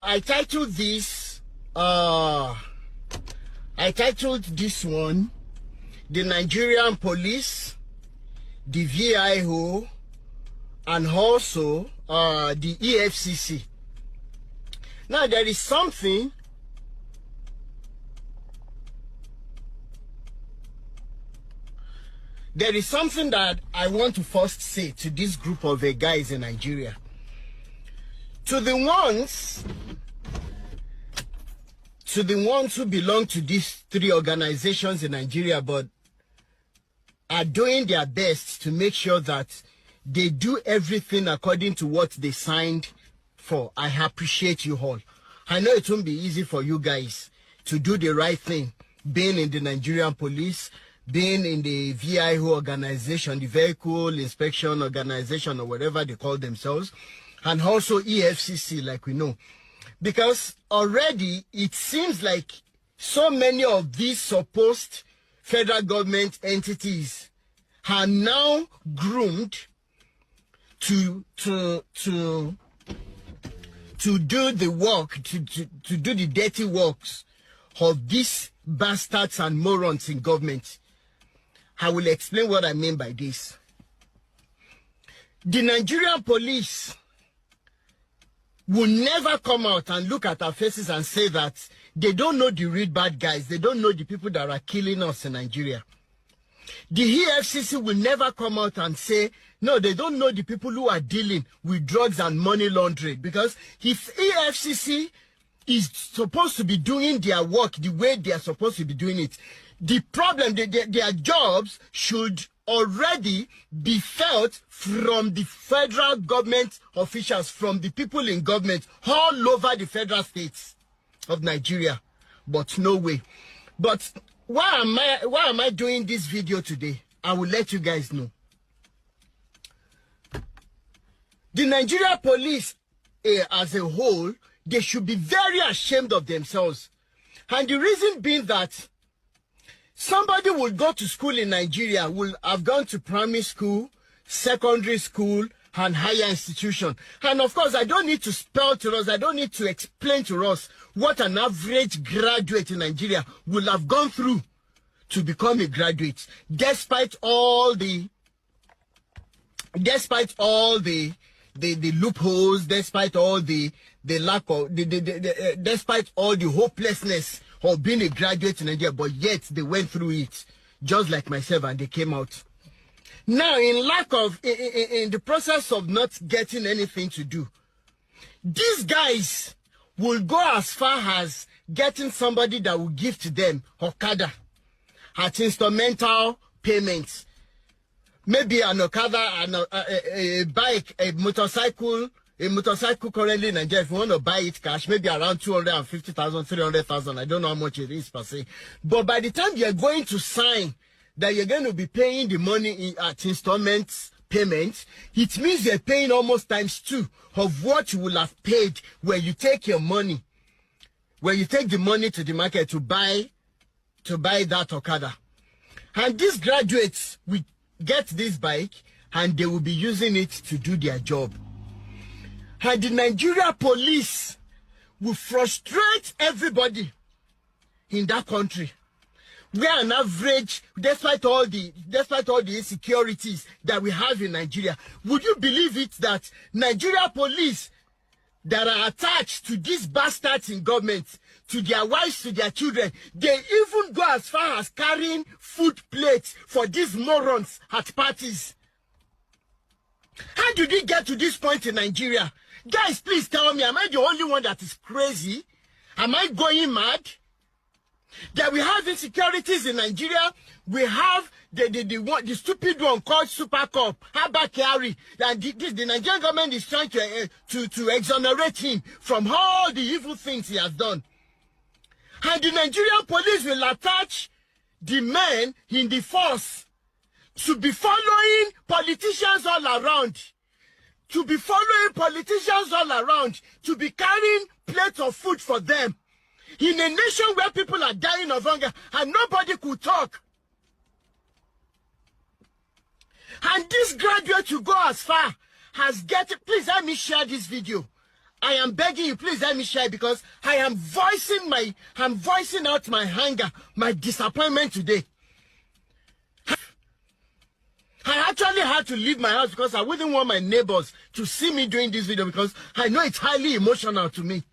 I titled this one, the Nigerian police, the VIO, and also the EFCC. Now there is something that I want to first say to this group of guys in Nigeria. To the ones who belong to these three organizations in Nigeria but are doing their best to make sure that they do everything according to what they signed for, I appreciate you all. I know it won't be easy for you guys to do the right thing, being in the Nigerian police, being in the VIO organization, the Vehicle Inspection Organization, or whatever they call themselves, and also EFCC, like we know. Because already it seems like so many of these supposed federal government entities are now groomed to do the work, to do the dirty works of these bastards and morons in government. I will explain what I mean by this. The Nigerian police will never come out and look at our faces and say that they don't know the real bad guys. They don't know the people that are killing us in Nigeria. The EFCC will never come out and say, no, they don't know the people who are dealing with drugs and money laundering. Because if EFCC is supposed to be doing their work the way they are supposed to be doing it, the problem, their jobs should already be felt from the federal government officials, from the people in government all over the federal states of Nigeria. But no way. But why am I doing this video today? I will let you guys know. The Nigeria police as a whole, they should be very ashamed of themselves. And the reason being that somebody will go to school in Nigeria, will have gone to primary school, secondary school, and higher institution. And of course, I don't need to spell to us, I don't need to explain to us what an average graduate in Nigeria will have gone through to become a graduate, despite all the loopholes, despite all the lack of, despite all the hopelessness of being a graduate in Nigeria, but yet they went through it, just like myself, and they came out. Now, in the process of not getting anything to do, these guys will go as far as getting somebody that will give to them Okada at instrumental payments. Maybe an Okada, a bike, a motorcycle currently in Nigeria, if you want to buy it cash, maybe around 250,000, 300,000. I don't know how much it is per se. But by the time you're going to sign that you're going to be paying the money at installments payment, it means you're paying almost ×2 of what you will have paid when you take your money, when you take the money to the market to buy that Okada. And these graduates will get this bike and they will be using it to do their job. And the Nigeria police will frustrate everybody in that country, where an average, despite all the insecurities that we have in Nigeria, would you believe it that Nigeria police that are attached to these bastards in government, to their wives, to their children, they even go as far as carrying food plates for these morons at parties? How did we get to this point in Nigeria? Guys, please tell me, am I the only one that is crazy? Am I going mad? That we have insecurities in Nigeria. We have the stupid one called Super Cup, Abakari, and the Nigerian government is trying to exonerate him from all the evil things he has done. And the Nigerian police will attach the men in the force to be following politicians all around. To be following politicians all around. To be carrying plates of food for them. In a nation where people are dying of hunger and nobody could talk. And this graduate will go as far as please let me share this video. I am begging you, please let me share, because I am voicing out my anger, my disappointment today. I actually had to leave my house because I wouldn't want my neighbors to see me doing this video, because I know it's highly emotional to me.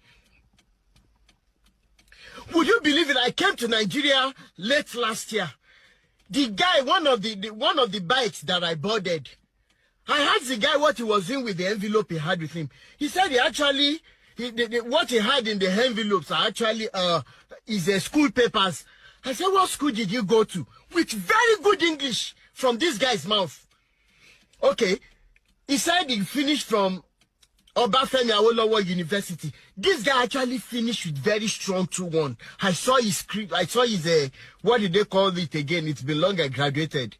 Would you believe it? I came to Nigeria late last year. The guy, one of the bikes that I boarded, I asked the guy what he was doing with the envelope he had with him. He said he actually, what he had in the envelopes are actually his school papers. I said, what school did you go to? With very good English from this guy's mouth. Okay, he said he finished from Obafemi Awolowo University. This guy actually finished with very strong 2-1. I saw his script. I saw his what did they call it again? It's been long I graduated.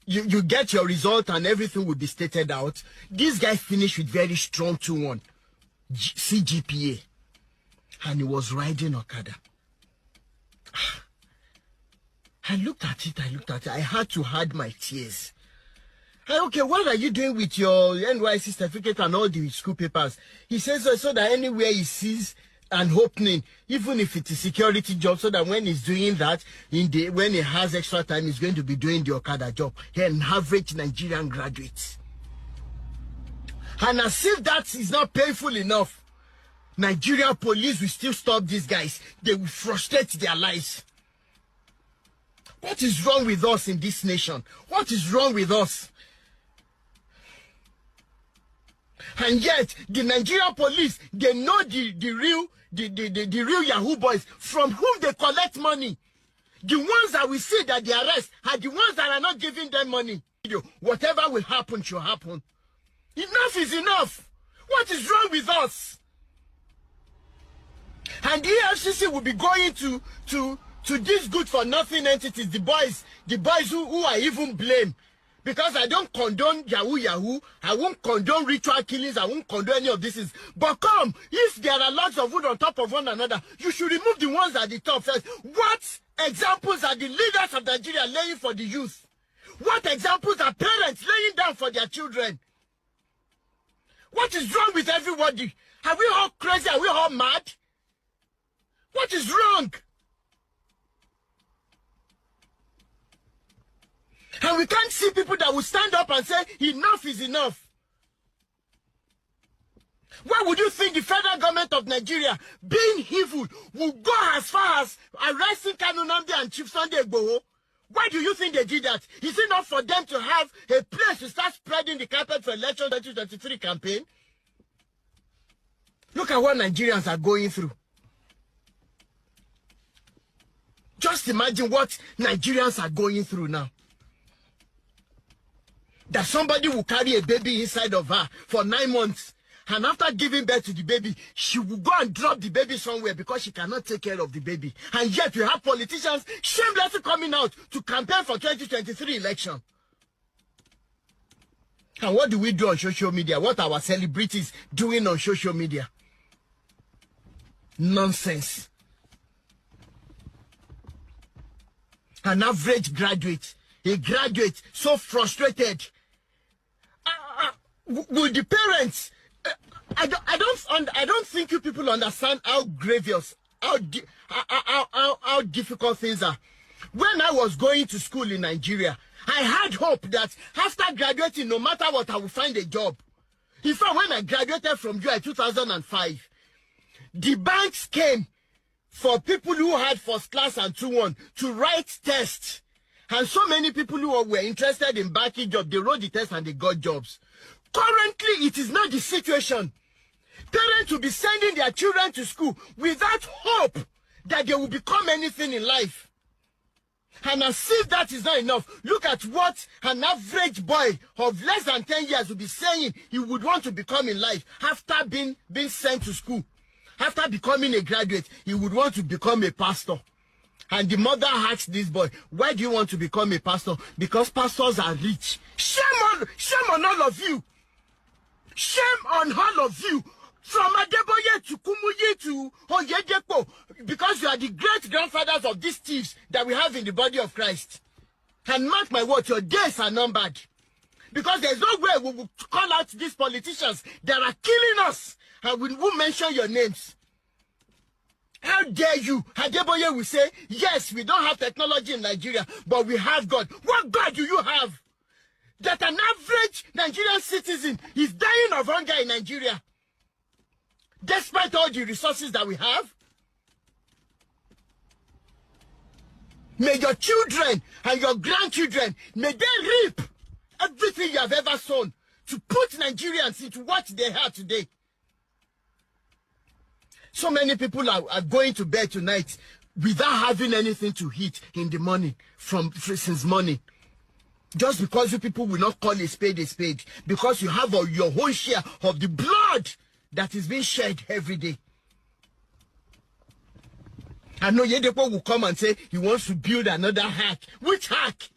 You get your result and everything will be stated out. This guy finished with very strong 2-1 CGPA, and he was riding Okada. I looked at it. I had to hide my tears. Okay, what are you doing with your NYC certificate and all the school papers? He says so that anywhere he sees an opening, even if it's a security job, so that when he's doing that, when he has extra time, he's going to be doing the Okada job. An average Nigerian graduate. And as if that is not painful enough, Nigerian police will still stop these guys. They will frustrate their lives. What is wrong with us in this nation? What is wrong with us? And yet, the Nigerian police, they know the real Yahoo boys from whom they collect money. The ones that we see that they arrest are the ones that are not giving them money. Whatever will happen should happen. Enough is enough. What is wrong with us? And the EFCC will be going to these good-for-nothing entities, the boys who are even blamed. Because I don't condone Yahoo. I won't condone ritual killings. I won't condone any of this. But come, if there are lots of wood on top of one another, you should remove the ones at the top first. What examples are the leaders of Nigeria laying for the youth? What examples are parents laying down for their children? What is wrong with everybody? Are we all crazy? Are we all mad? What is wrong? And we can't see people that will stand up and say, enough is enough. Why would you think the federal government of Nigeria, being evil, will go as far as arresting Kanu Nnamdi and Chief Sunday Igboho? Why do you think they did that? Is it not for them to have a place to start spreading the carpet for election 2023 campaign? Look at what Nigerians are going through. Just imagine what Nigerians are going through now. That somebody will carry a baby inside of her for 9 months, and after giving birth to the baby, she will go and drop the baby somewhere because she cannot take care of the baby. And yet we have politicians shamelessly coming out to campaign for 2023 election. And what do we do on social media? What are our celebrities doing on social media? Nonsense. An average graduate, a graduate so frustrated. Will the parents? I don't think you people understand how grievous, how difficult things are. When I was going to school in Nigeria, I had hope that after graduating, no matter what, I would find a job. In fact, when I graduated from UI 2005, the banks came for people who had first class and 2-1 to write tests. And so many people who were interested in banking jobs, they wrote the test and they got jobs. Currently, it is not the situation. Parents will be sending their children to school without hope that they will become anything in life. And as if that is not enough, look at what an average boy of less than 10 years will be saying he would want to become in life after being sent to school. After becoming a graduate, he would want to become a pastor. And the mother asked this boy, why do you want to become a pastor? Because pastors are rich. Shame on all of you. Shame on all of you. From Adeboye to Kumuyi to Oyedepo. Because you are the great-grandfathers of these thieves that we have in the body of Christ. And mark my words, your days are numbered. Because there's no way we will call out these politicians that are killing us and we will mention your names. How dare you? Adeboye will say, yes, we don't have technology in Nigeria, but we have God. What God do you have? That an average Nigerian citizen is dying of hunger in Nigeria, despite all the resources that we have? May your children and your grandchildren, may they reap everything you have ever sown to put Nigerians into what they are today. So many people are going to bed tonight without having anything to eat in the morning, since morning. Just because you people will not call a spade, because you have your own share of the blood that is being shed every day. I know Yedepo will come and say he wants to build another hack. Which hack?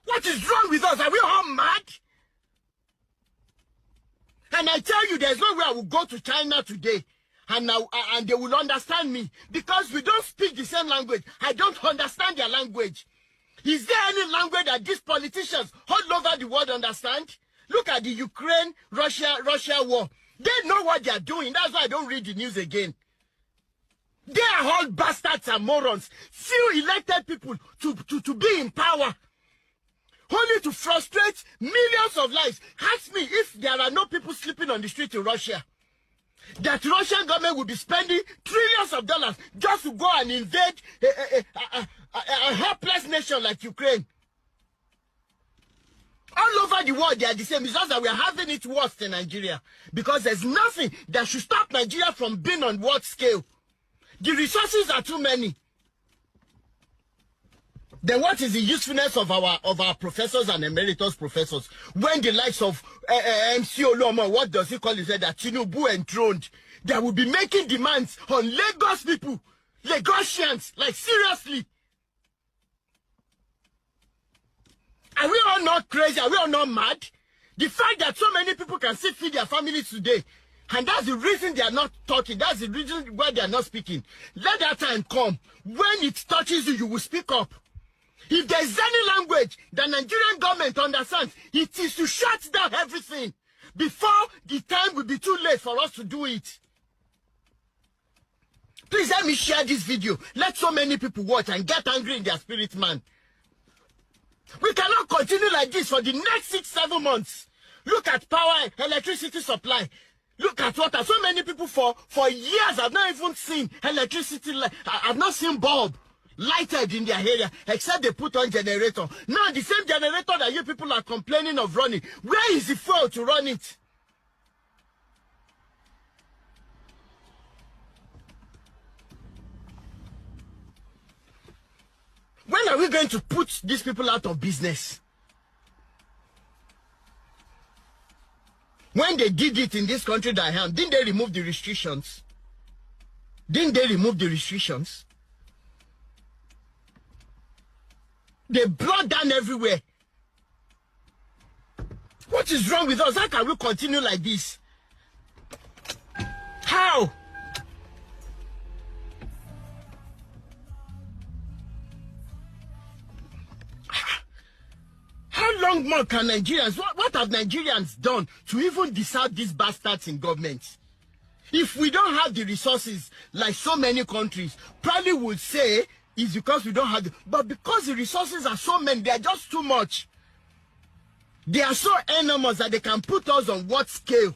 What is wrong with us? Are we all mad? And I tell you, there's no way I will go to China today and they will understand me, because we don't speak the same language. I don't understand their language. Is there any language that these politicians all over the world understand? Look at the Ukraine-Russia war. They know what they are doing. That's why I don't read the news again. They are all bastards and morons. Few elected people to be in power, only to frustrate millions of lives. Ask me if there are no people sleeping on the street in Russia, that Russian government will be spending trillions of dollars just to go and invade a helpless nation like Ukraine. All over the world, they are the same. It's just that we are having it worse in Nigeria, because there's nothing that should stop Nigeria from being on world scale. The resources are too many. Then what is the usefulness of our professors and emeritus professors when the likes of MC Oluomo, what does he call it, that Tinubu enthroned, that will be making demands on Lagos people, Lagosians, like seriously? Are we all not crazy? Are we all not mad? The fact that so many people can still feed their families today, and that's the reason they are not talking. That's the reason why they are not speaking. Let that time come. When it touches you, you will speak up. If there's any language the Nigerian government understands, it is to shut down everything before the time will be too late for us to do it. Please let me share this video. Let so many people watch and get angry in their spirit, man. We cannot continue like this for the next 6-7 months. Look at power, electricity supply. Look at water. So many people for years have not even seen electricity. I've not seen bulb lighted in their area, except they put on generator. Now the same generator that you people are complaining of running, where is the fuel to run it? When are we going to put these people out of business? When they did it in this country that I am, didn't they remove the restrictions? Didn't they remove the restrictions? They brought down everywhere. What is wrong with us? How can we continue like this? How? How long more can Nigerians, what have Nigerians done to even decide these bastards in government? If we don't have the resources like so many countries, probably would say it's because we don't have the, but because the resources are so many, they are just too much. They are so enormous that they can put us on what scale?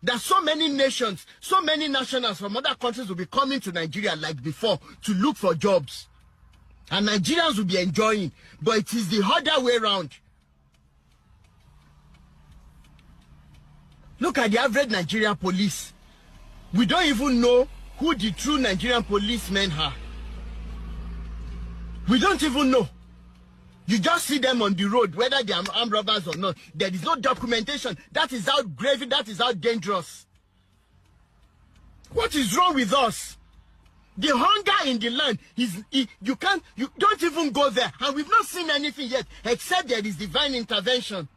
There are so many nations, so many nationals from other countries will be coming to Nigeria like before to look for jobs. And Nigerians will be enjoying, but it is the other way around. Look at the average Nigerian police. We don't even know who the true Nigerian policemen are. We don't even know. You just see them on the road, whether they are armed robbers or not. There is no documentation. That is how grave, that is how dangerous. What is wrong with us? The hunger in the land is, you don't even go there. And we've not seen anything yet, except there is divine intervention.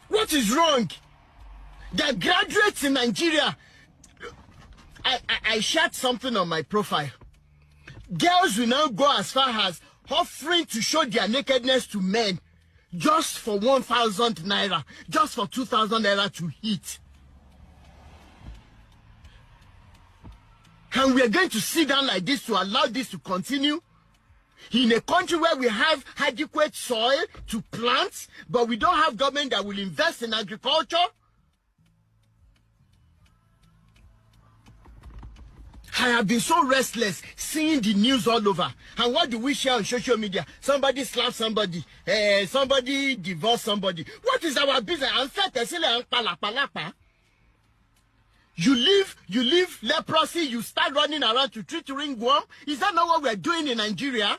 What is wrong? The graduates in Nigeria, I shared something on my profile. Girls will now go as far as offering to show their nakedness to men just for 1,000 naira, just for 2,000 naira to eat. And we are going to sit down like this to allow this to continue in a country where we have adequate soil to plant, but we don't have government that will invest in agriculture. I have been so restless seeing the news all over. And what do we share on social media? Somebody slap somebody. Somebody divorce somebody. What is our business? You leave leprosy, you start running around to treat ringworm. Is that not what we're doing in Nigeria?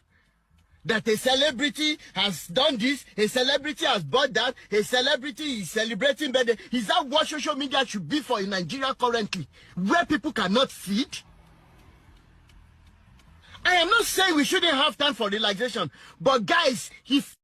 That a celebrity has done this, a celebrity has bought that, a celebrity is celebrating birthday. Is that what social media should be for in Nigeria currently? Where people cannot feed? I am not saying we shouldn't have time for relaxation. But guys, if